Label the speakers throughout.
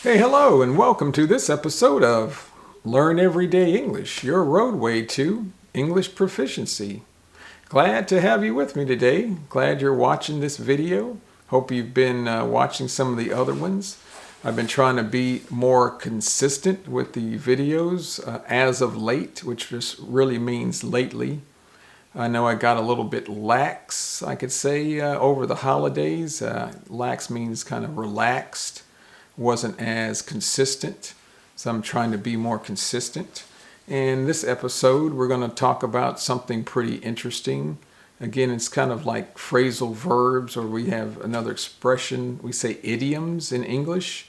Speaker 1: Hey, hello, and welcome to this episode of Learn Everyday English, your roadway to English proficiency. Glad to have you with me today. Glad you're watching this video. Hope you've been watching some of the other ones. I've been trying to be more consistent with the videos as of late, which just really means lately. I know I got a little bit lax, I could say, over the holidays. Lax means kind of relaxed, wasn't as consistent, so I'm trying to be more consistent. In this episode, we're going to talk about something pretty interesting. Again, it's kind of like phrasal verbs, or we have another expression, we say idioms in English.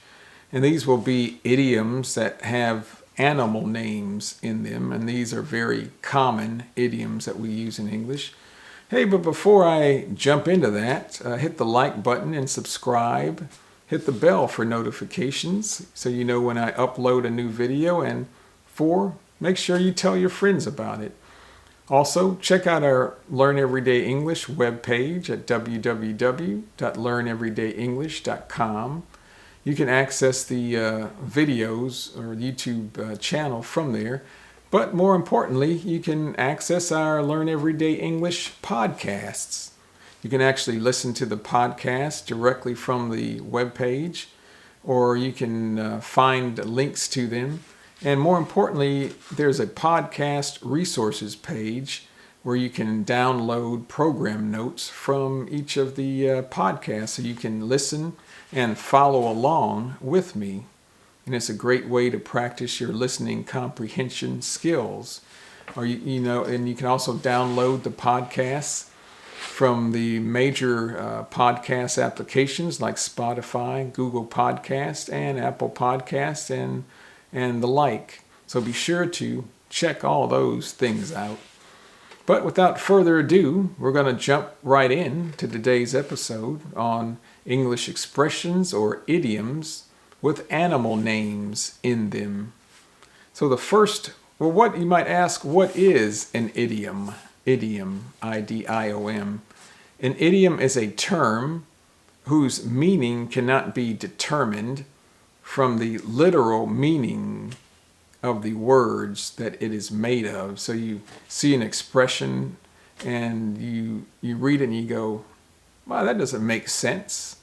Speaker 1: And these will be idioms that have animal names in them, and these are very common idioms that we use in English. Hey, but before I jump into that, hit the like button and subscribe. Hit the bell for notifications so you know when I upload a new video, and 4, make sure you tell your friends about it. Also, check out our Learn Everyday English webpage at www.learneverydayenglish.com. You can access the videos or YouTube channel from there. But more importantly, you can access our Learn Everyday English podcasts. You can actually listen to the podcast directly from the webpage, or you can find links to them. And more importantly, there's a podcast resources page where you can download program notes from each of the podcasts, so you can listen and follow along with me. And it's a great way to practice your listening comprehension skills. Or and you can also download the podcasts from the major podcast applications like Spotify, Google Podcast, and Apple Podcasts, and the like. So be sure to check all those things out. But without further ado, we're going to jump right in to today's episode on English expressions or idioms with animal names in them. So the first, what you might ask, what is an idiom? Idiom, I-D-I-O-M. An idiom is a term whose meaning cannot be determined from the literal meaning of the words that it is made of. So you see an expression and you read it and you go, wow, that doesn't make sense.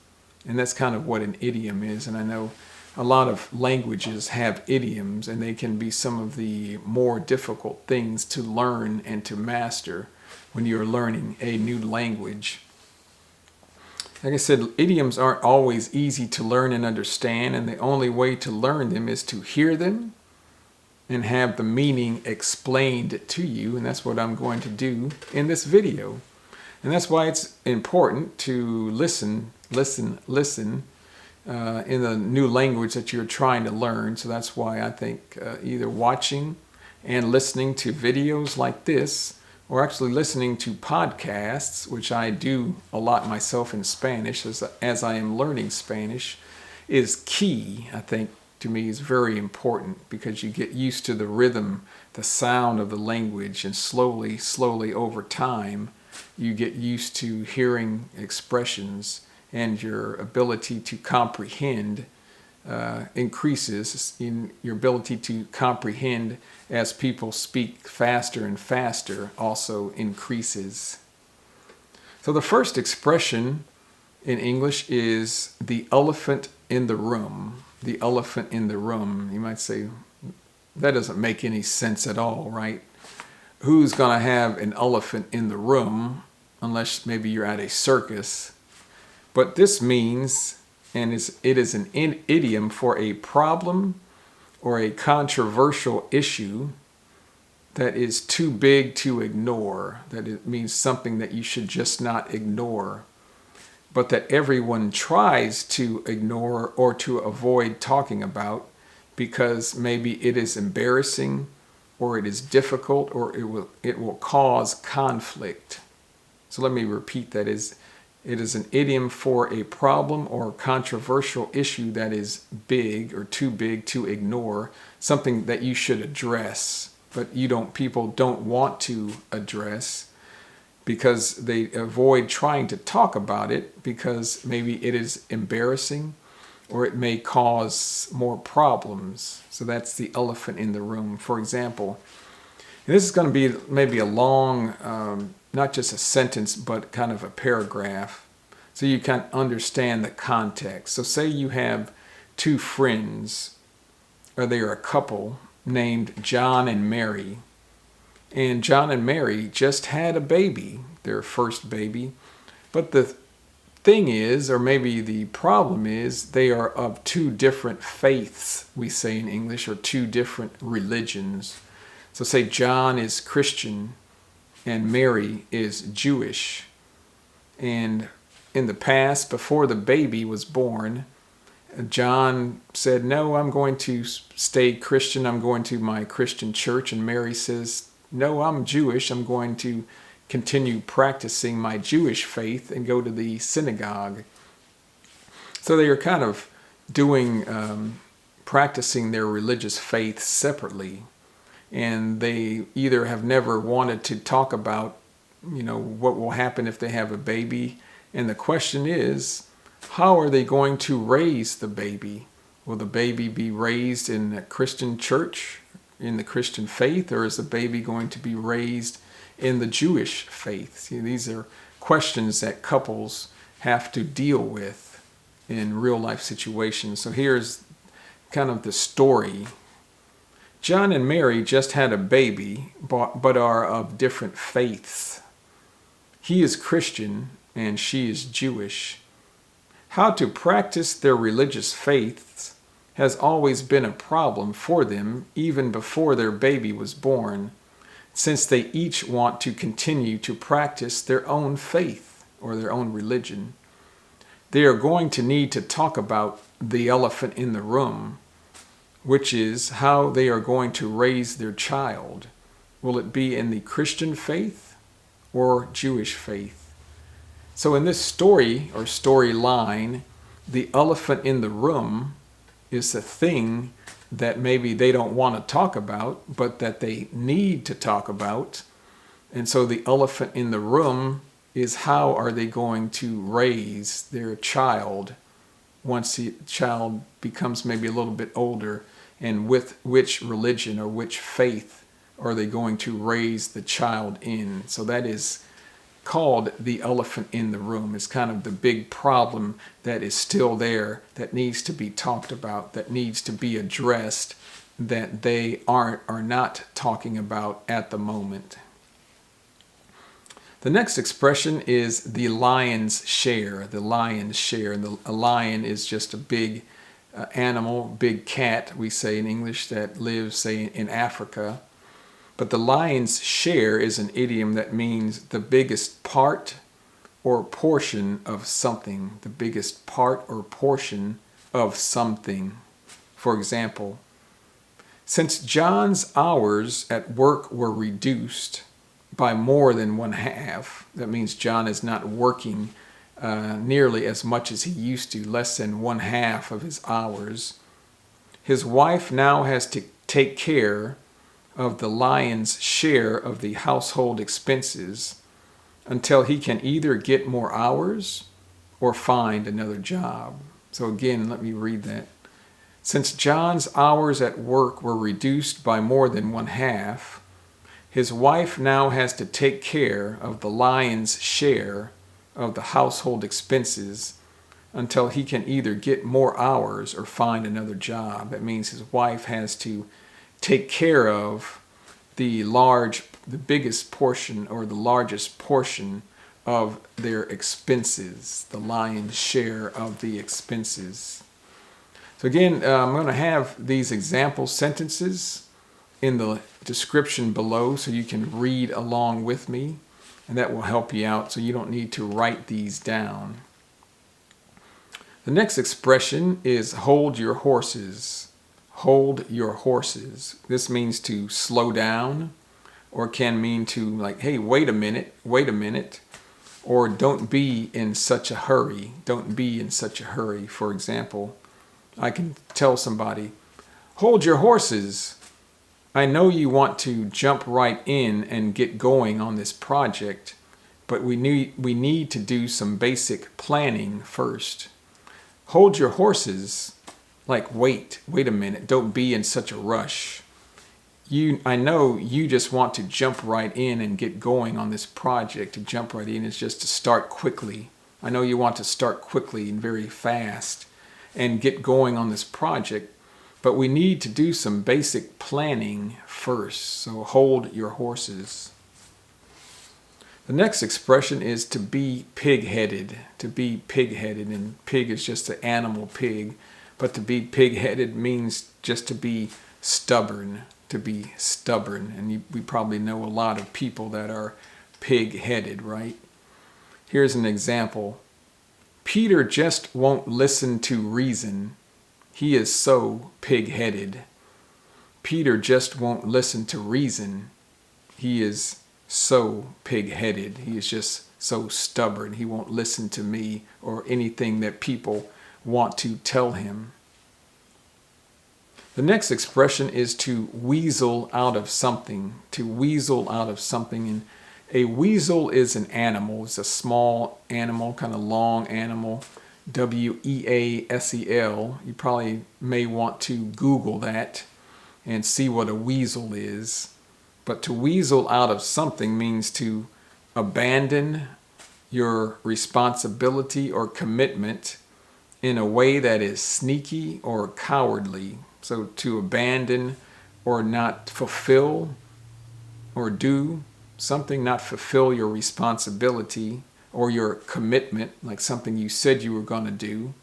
Speaker 1: And that's kind of what an idiom is. And I know a lot of languages have idioms, and they can be some of the more difficult things to learn and to master when you're learning a new language. Like I said, idioms aren't always easy to learn and understand, and the only way to learn them is to hear them and have the meaning explained to you, and that's what I'm going to do in this video. And that's why it's important to listen in the new language that you're trying to learn. So that's why I think either watching and listening to videos like this, or actually listening to podcasts, which I do a lot myself in Spanish as I am learning Spanish, is key. I think to me is very important, because you get used to the rhythm, the sound of the language, and slowly over time you get used to hearing expressions, and your ability to comprehend increases. In your ability to comprehend as people speak faster and faster also increases. So the first expression in English is the elephant in the room. The elephant in the room. You might say, that doesn't make any sense at all, right? Who's going to have an elephant in the room unless maybe you're at a circus? But this means, and it is an idiom for a problem or a controversial issue that is too big to ignore. That it means something that you should just not ignore, but that everyone tries to ignore or to avoid talking about, because maybe it is embarrassing, or it is difficult, or it will cause conflict. So let me repeat that. It is an idiom for a problem or controversial issue that is big or too big to ignore, something that you should address, but people don't want to address, because they avoid trying to talk about it because maybe it is embarrassing, or it may cause more problems. So that's the elephant in the room. For example, and this is going to be maybe a long, not just a sentence, but kind of a paragraph, so you can understand the context. So say you have two friends, or they are a couple named John and Mary. And John and Mary just had a baby, their first baby. But the thing is, or maybe the problem is, they are of two different faiths, we say in English, or two different religions. So say John is Christian and Mary is Jewish. And in the past, before the baby was born, John said, no, I'm going to stay Christian. I'm going to my Christian church. And Mary says, no, I'm Jewish. I'm going to continue practicing my Jewish faith and go to the synagogue. So they are kind of practicing their religious faith separately. And they either have never wanted to talk about, what will happen if they have a baby. And the question is, how are they going to raise the baby? Will the baby be raised in a Christian church, in the Christian faith, or is the baby going to be raised in the Jewish faith? See, these are questions that couples have to deal with in real life situations. So here's kind of the story. John and Mary just had a baby, but are of different faiths. He is Christian and she is Jewish. How to practice their religious faiths has always been a problem for them, even before their baby was born, since they each want to continue to practice their own faith or their own religion. They are going to need to talk about the elephant in the room, which is how they are going to raise their child. Will it be in the Christian faith or Jewish faith? So in this story or storyline, the elephant in the room is the thing that maybe they don't want to talk about, but that they need to talk about. And so the elephant in the room is, how are they going to raise their child once the child becomes maybe a little bit older, and with which religion or which faith are they going to raise the child in? So that is called the elephant in the room. It's kind of the big problem that is still there, that needs to be talked about, that needs to be addressed, that they are not talking about at the moment. The next expression is the lion's share. The lion's share. A lion is just a big animal, big cat, we say in English, that lives, say, in Africa. But the lion's share is an idiom that means the biggest part or portion of something. The biggest part or portion of something. For example, since John's hours at work were reduced by more than one half, that means John is not working nearly as much as he used to, less than one half of his hours. His wife now has to take care of the lion's share of the household expenses until he can either get more hours or find another job. So again, let me read that. Since John's hours at work were reduced by more than one half, his wife now has to take care of the lion's share of the household expenses until he can either get more hours or find another job. That means his wife has to take care of the biggest portion or the largest portion of their expenses, the lion's share of the expenses. So again, I'm going to have these example sentences in the description below so you can read along with me, and that will help you out so you don't need to write these down. The next expression is hold your horses. Hold your horses. This means to slow down, or can mean to, like, hey, wait a minute, or don't be in such a hurry. Don't be in such a hurry. For example, I can tell somebody, hold your horses. I know you want to jump right in and get going on this project, but we need to do some basic planning first. hold your horses, like wait a minute, don't be in such a rush. I know you just want to jump right in and get going on this project. To jump right in is just to start quickly. I know you want to start quickly and very fast and get going on this project, but we need to do some basic planning first. So hold your horses. The next expression is to be pig-headed. To be pig-headed, and pig is just an animal, pig, but to be pig-headed means just to be stubborn. To be stubborn, and we probably know a lot of people that are pig-headed, right? Here's an example. Peter just won't listen to reason. He is so pig-headed. Peter just won't listen to reason. He is so pig-headed. He is just so stubborn. He won't listen to me or anything that people want to tell him. The next expression is to weasel out of something. To weasel out of something. And a weasel is an animal. It's a small animal, kind of long animal. W-E-A-S-E-L. You probably may want to Google that and see what a weasel is. But to weasel out of something means to abandon your responsibility or commitment in a way that is sneaky or cowardly. So to abandon or not fulfill or do something, not fulfill your responsibility or your commitment, like something you said you were going to do,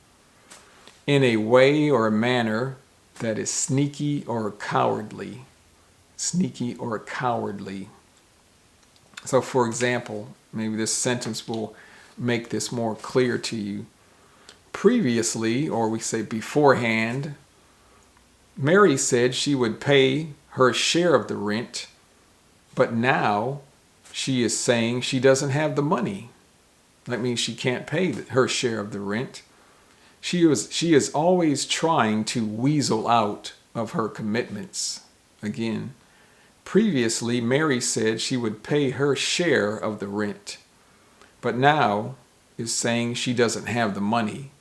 Speaker 1: in a way or a manner that is sneaky or cowardly. Sneaky or cowardly. So for example, maybe this sentence will make this more clear to you. Previously, or we say beforehand, Mary said she would pay her share of the rent, but now she is saying she doesn't have the money. That means she can't pay her share of the rent. She is always trying to weasel out of her commitments. Again, previously Mary said she would pay her share of the rent, but now is saying she doesn't have the money.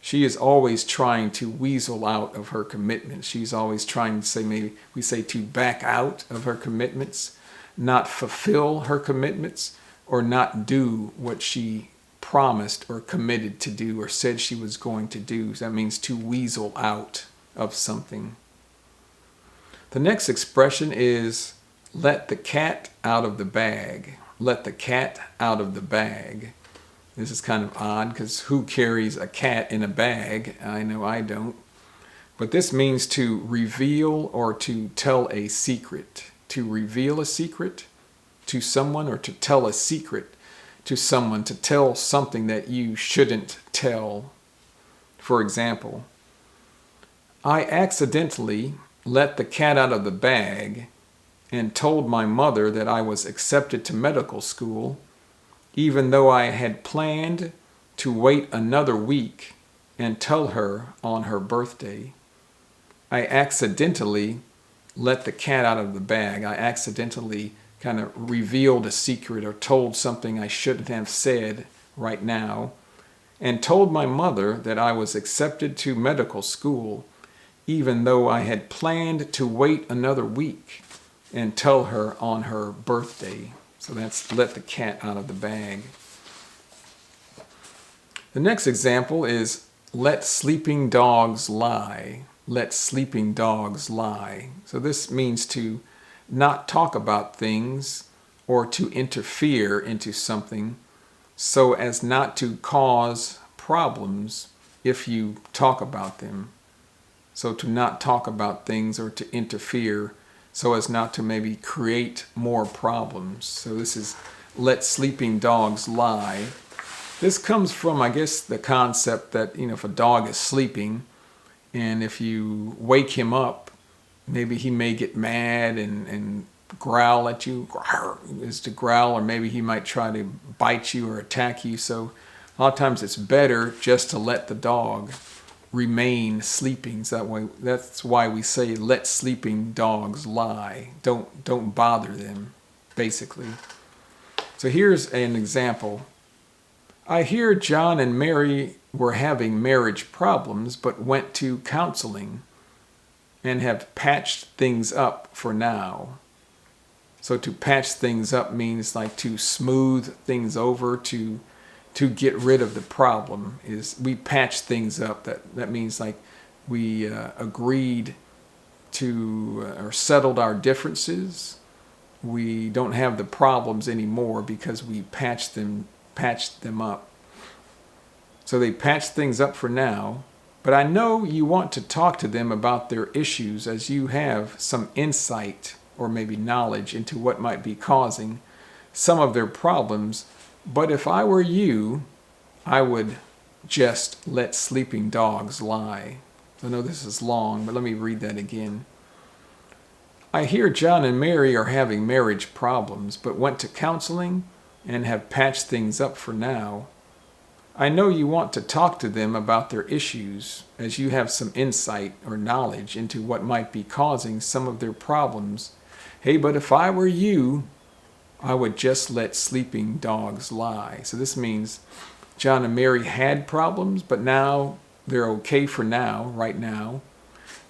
Speaker 1: She is always trying to weasel out of her commitments. She's always trying to say, maybe we say to back out of her commitments, not fulfill her commitments, or not do what she promised or committed to do or said she was going to do. That means to weasel out of something. The next expression is let the cat out of the bag. Let the cat out of the bag. This is kind of odd because who carries a cat in a bag? I know I don't. But this means to reveal or to tell a secret. To reveal a secret to someone or to tell a secret to someone. To tell something that you shouldn't tell. For example, I accidentally let the cat out of the bag and told my mother that I was accepted to medical school, even though I had planned to wait another week and tell her on her birthday. I accidentally let the cat out of the bag. I accidentally kind of revealed a secret or told something I shouldn't have said right now, and told my mother that I was accepted to medical school, even though I had planned to wait another week and tell her on her birthday. So that's let the cat out of the bag. The next example is let sleeping dogs lie. Let sleeping dogs lie. So this means to not talk about things or to interfere into something so as not to cause problems if you talk about them. So to not talk about things or to interfere so as not to maybe create more problems. So this is let sleeping dogs lie. This comes from, I guess, the concept that, if a dog is sleeping and if you wake him up, maybe he may get mad and growl at you, is to growl, or maybe he might try to bite you or attack you. So a lot of times it's better just to let the dog remain sleeping. So that's why we say let sleeping dogs lie. Don't bother them, basically. So here's an example. I hear John and Mary were having marriage problems but went to counseling and have patched things up for now. So to patch things up means like to smooth things over, to get rid of the problem. Is we patch things up. That means like we agreed to or settled our differences. We don't have the problems anymore because we patched them up. So they patched things up for now, but I know you want to talk to them about their issues as you have some insight or maybe knowledge into what might be causing some of their problems. But if I were you, I would just let sleeping dogs lie. I know this is long, but let me read that again. I hear John and Mary are having marriage problems, but went to counseling and have patched things up for now. I know you want to talk to them about their issues as you have some insight or knowledge into what might be causing some of their problems. Hey, but if I were you, I would just let sleeping dogs lie. So this means John and Mary had problems, but now they're okay for now, right now.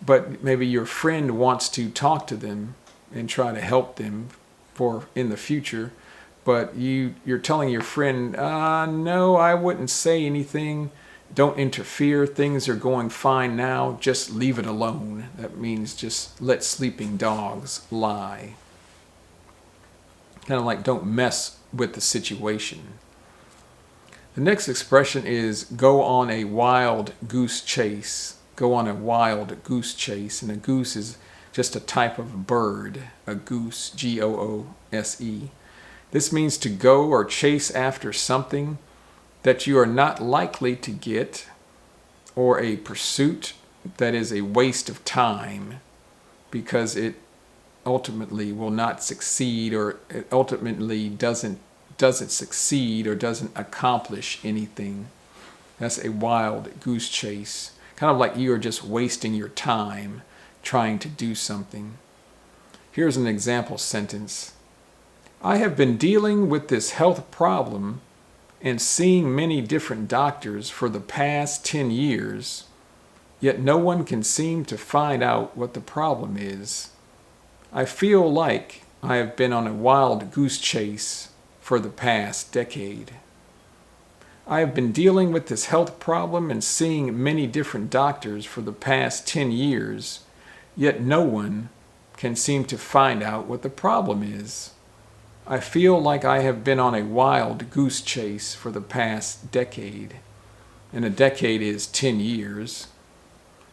Speaker 1: But maybe your friend wants to talk to them and try to help them for in the future. But you're telling your friend, no, I wouldn't say anything. Don't interfere. Things are going fine now. Just leave it alone. That means just let sleeping dogs lie. Kind of like don't mess with the situation. The next expression is go on a wild goose chase. Go on a wild goose chase. And a goose is just a type of bird. A goose, Goose. This means to go or chase after something that you are not likely to get, or a pursuit that is a waste of time because it ultimately will not succeed, or it ultimately doesn't succeed or doesn't accomplish anything. That's a wild goose chase. Kind of like you are just wasting your time trying to do something. Here's an example sentence. I have been dealing with this health problem and seeing many different doctors for the past 10 years, yet no one can seem to find out what the problem is. I feel like I have been on a wild goose chase for the past decade. I have been dealing with this health problem and seeing many different doctors for the past 10 years, yet no one can seem to find out what the problem is. I feel like I have been on a wild goose chase for the past decade. And a decade is 10 years.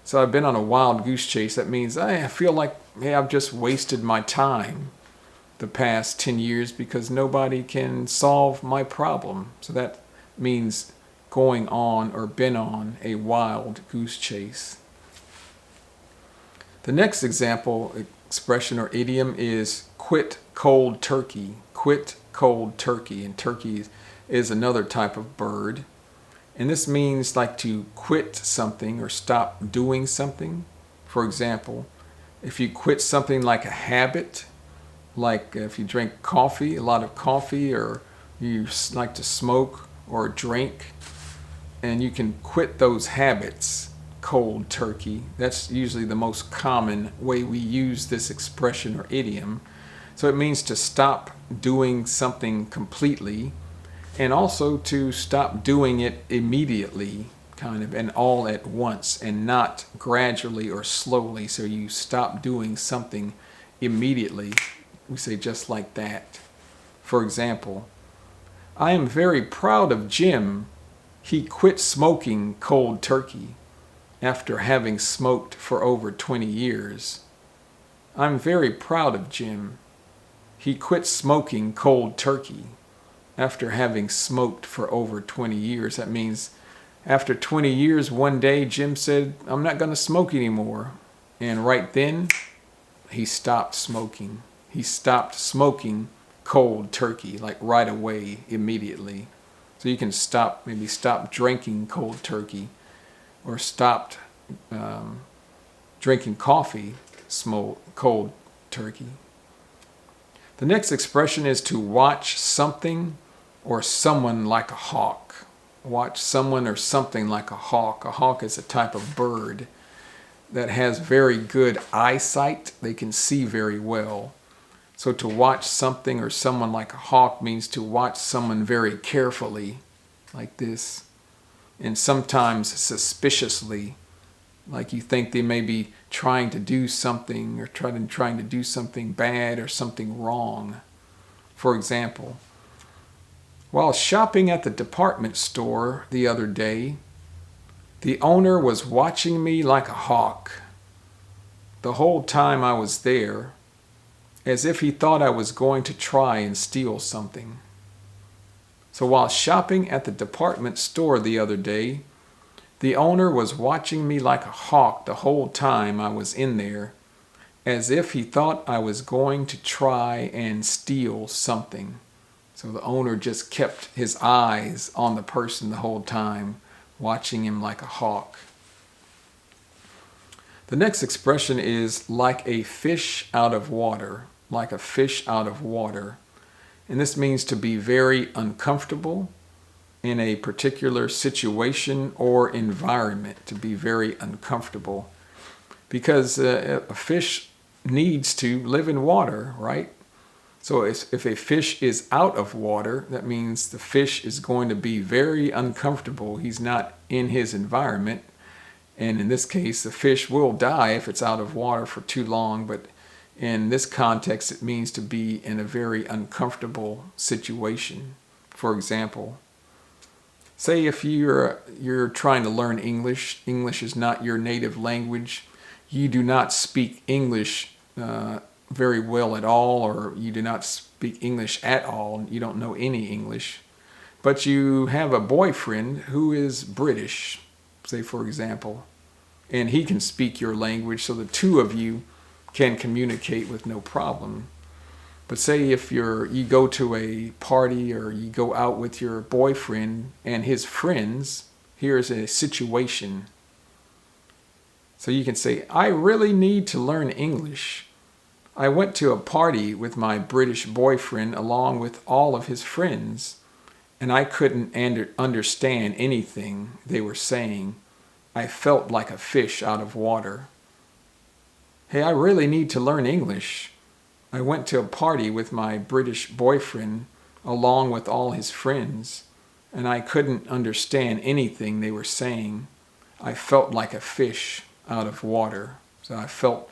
Speaker 1: So I've been on a wild goose chase. That means I feel like I've just wasted my time the past 10 years because nobody can solve my problem. So that means going on or been on a wild goose chase. The next example expression or idiom is quit cold turkey. Quit cold turkey. And turkey is another type of bird. And this means like to quit something or stop doing something. For example, if you quit something like a habit, like if you drink coffee, a lot of coffee, or you like to smoke or drink, and you can quit those habits cold turkey. That's usually the most common way we use this expression or idiom. So it means to stop doing something completely, and also to stop doing it immediately, kind of, and all at once, and not gradually or slowly. So you stop doing something immediately. We say just like that. For example, I am very proud of Jim. He quit smoking cold turkey after having smoked for over 20 years. I'm very proud of Jim. He quit smoking cold turkey after having smoked for over 20 years. That means after 20 years, one day Jim said, I'm not going to smoke anymore. And right then, he stopped smoking. He stopped smoking cold turkey, like right away, immediately. So you can maybe stop drinking cold turkey, or stopped drinking coffee, cold turkey. The next expression is to watch something or someone like a hawk. watch someone or something like a hawk. A hawk is a type of bird that has very good eyesight. They can see very well. So to watch something or someone like a hawk means to watch someone very carefully, like this, and sometimes suspiciously, like you think they may be trying to do something or trying to do something bad or something wrong. For example, while shopping at the department store the other day, the owner was watching me like a hawk the whole time I was there, as if he thought I was going to try and steal something. So while shopping at the department store the other day, the owner was watching me like a hawk the whole time I was in there, as if he thought I was going to try and steal something. So the owner just kept his eyes on the person the whole time, watching him like a hawk. The next expression is like a fish out of water, like a fish out of water. And this means to be very uncomfortable in a particular situation or environment, to be very uncomfortable. Because a fish needs to live in water, right? So if a fish is out of water, that means the fish is going to be very uncomfortable. He's not in his environment. And in this case, the fish will die if it's out of water for too long. But in this context, it means to be in a very uncomfortable situation. For example, say if you're trying to learn English, English is not your native language, you do not speak English very well at all, or you do not speak English at all, you don't know any English, but you have a boyfriend who is British, say for example, and he can speak your language, so the two of you can communicate with no problem. But say if you go to a party or you go out with your boyfriend and his friends, here's a situation. So you can say, I really need to learn English. I went to a party with my British boyfriend along with all of his friends, and I couldn't understand anything they were saying. I felt like a fish out of water. Hey, I really need to learn English. I went to a party with my British boyfriend along with all his friends, and I couldn't understand anything they were saying. I felt like a fish out of water. So I felt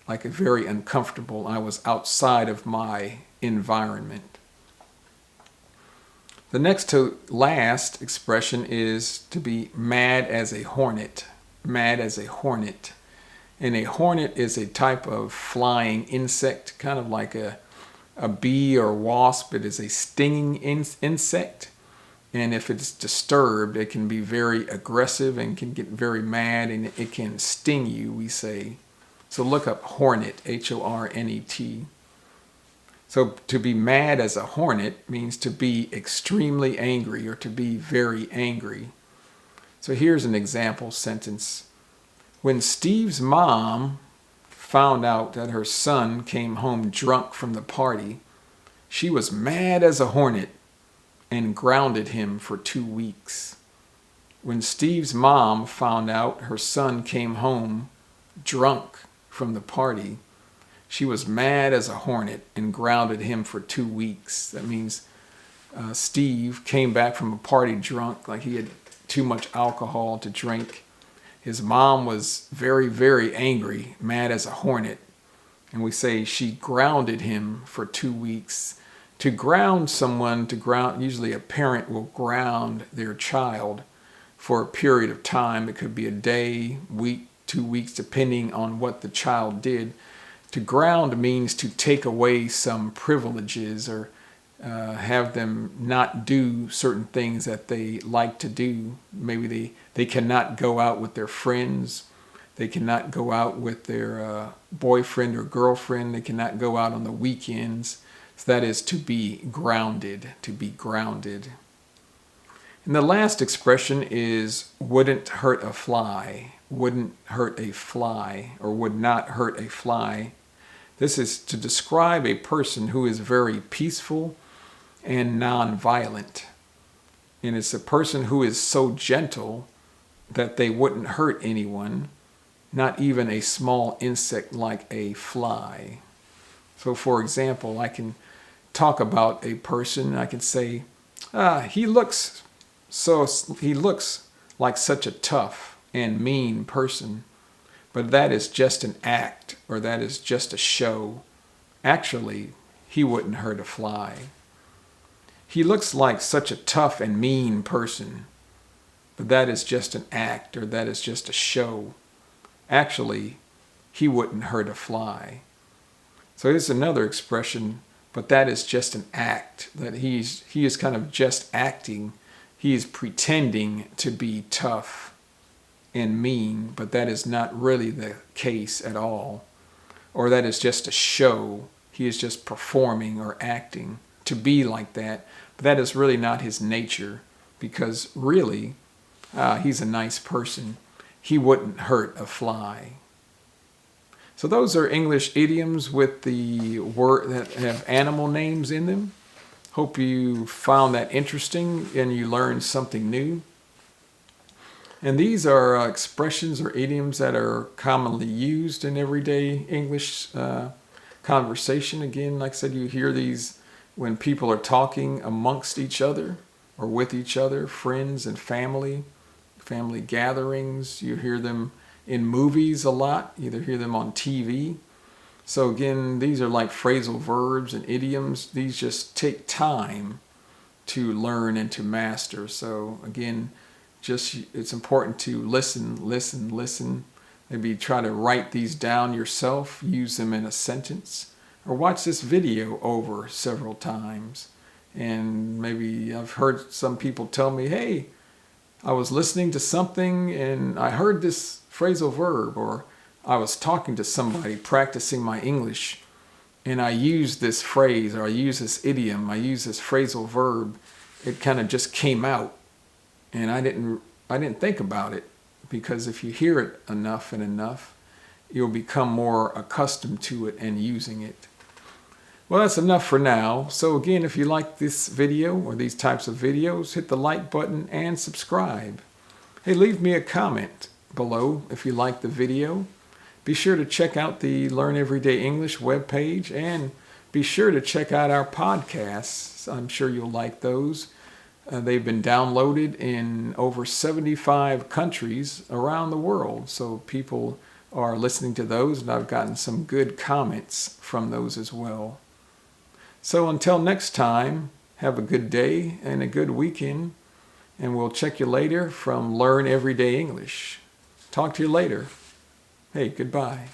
Speaker 1: like a very uncomfortable. I was outside of my environment. The next to last expression is to be mad as a hornet. Mad as a hornet. And a hornet is a type of flying insect, kind of like a bee or wasp. It is a stinging insect. And if it's disturbed, it can be very aggressive and can get very mad, and it can sting you, we say. So look up hornet, H-O-R-N-E-T. So to be mad as a hornet means to be extremely angry or to be very angry. So here's an example sentence. When Steve's mom found out that her son came home drunk from the party, she was mad as a hornet and grounded him for 2 weeks. When Steve's mom found out her son came home drunk from the party, she was mad as a hornet and grounded him for 2 weeks. That means Steve came back from a party drunk, like he had too much alcohol to drink. His mom was very, very angry, mad as a hornet. And we say she grounded him for 2 weeks. To ground someone, usually a parent will ground their child for a period of time. It could be a day, week, 2 weeks, depending on what the child did. To ground means to take away some privileges or have them not do certain things that they like to do. Maybe they cannot go out with their friends. They cannot go out with their boyfriend or girlfriend. They cannot go out on the weekends. So that is to be grounded, to be grounded. And the last expression is wouldn't hurt a fly. Wouldn't hurt a fly, or would not hurt a fly. This is to describe a person who is very peaceful and non-violent. And it's a person who is so gentle that they wouldn't hurt anyone, not even a small insect like a fly. So for example, I can talk about a person, I can say, he looks like such a tough and mean person, but that is just an act, or that is just a show. Actually, he wouldn't hurt a fly. He looks like such a tough and mean person, but that is just an act, or that is just a show. Actually, he wouldn't hurt a fly. So here's another expression, but that is just an act, that he is kind of just acting. He is pretending to be tough and mean, but that is not really the case at all. Or that is just a show. He is just performing or acting to be like that, but that is really not his nature, because really, he's a nice person. He wouldn't hurt a fly. So those are English idioms with the word that have animal names in them. Hope you found that interesting and you learned something new. And these are expressions or idioms that are commonly used in everyday English conversation. Again, like I said, you hear these when people are talking amongst each other or with each other, friends and family gatherings. You hear them in movies a lot. You either hear them on TV. So again, these are like phrasal verbs and idioms. These just take time to learn and to master. So again, it's important to listen. Maybe try to write these down yourself, use them in a sentence, or watch this video over several times. And maybe I've heard some people tell me, hey, I was listening to something and I heard this phrasal verb, or I was talking to somebody practicing my English and I used this phrase, or I used this idiom, I used this phrasal verb. It kind of just came out and I didn't think about it, because if you hear it enough, you'll become more accustomed to it and using it. Well, that's enough for now. So again, if you like this video or these types of videos, hit the like button and subscribe. Hey, leave me a comment below if you like the video. Be sure to check out the Learn Everyday English webpage, and be sure to check out our podcasts. I'm sure you'll like those. They've been downloaded in over 75 countries around the world. So people are listening to those, and I've gotten some good comments from those as well. So until next time, have a good day and a good weekend, and we'll check you later from Learn Everyday English. Talk to you later. Hey, goodbye.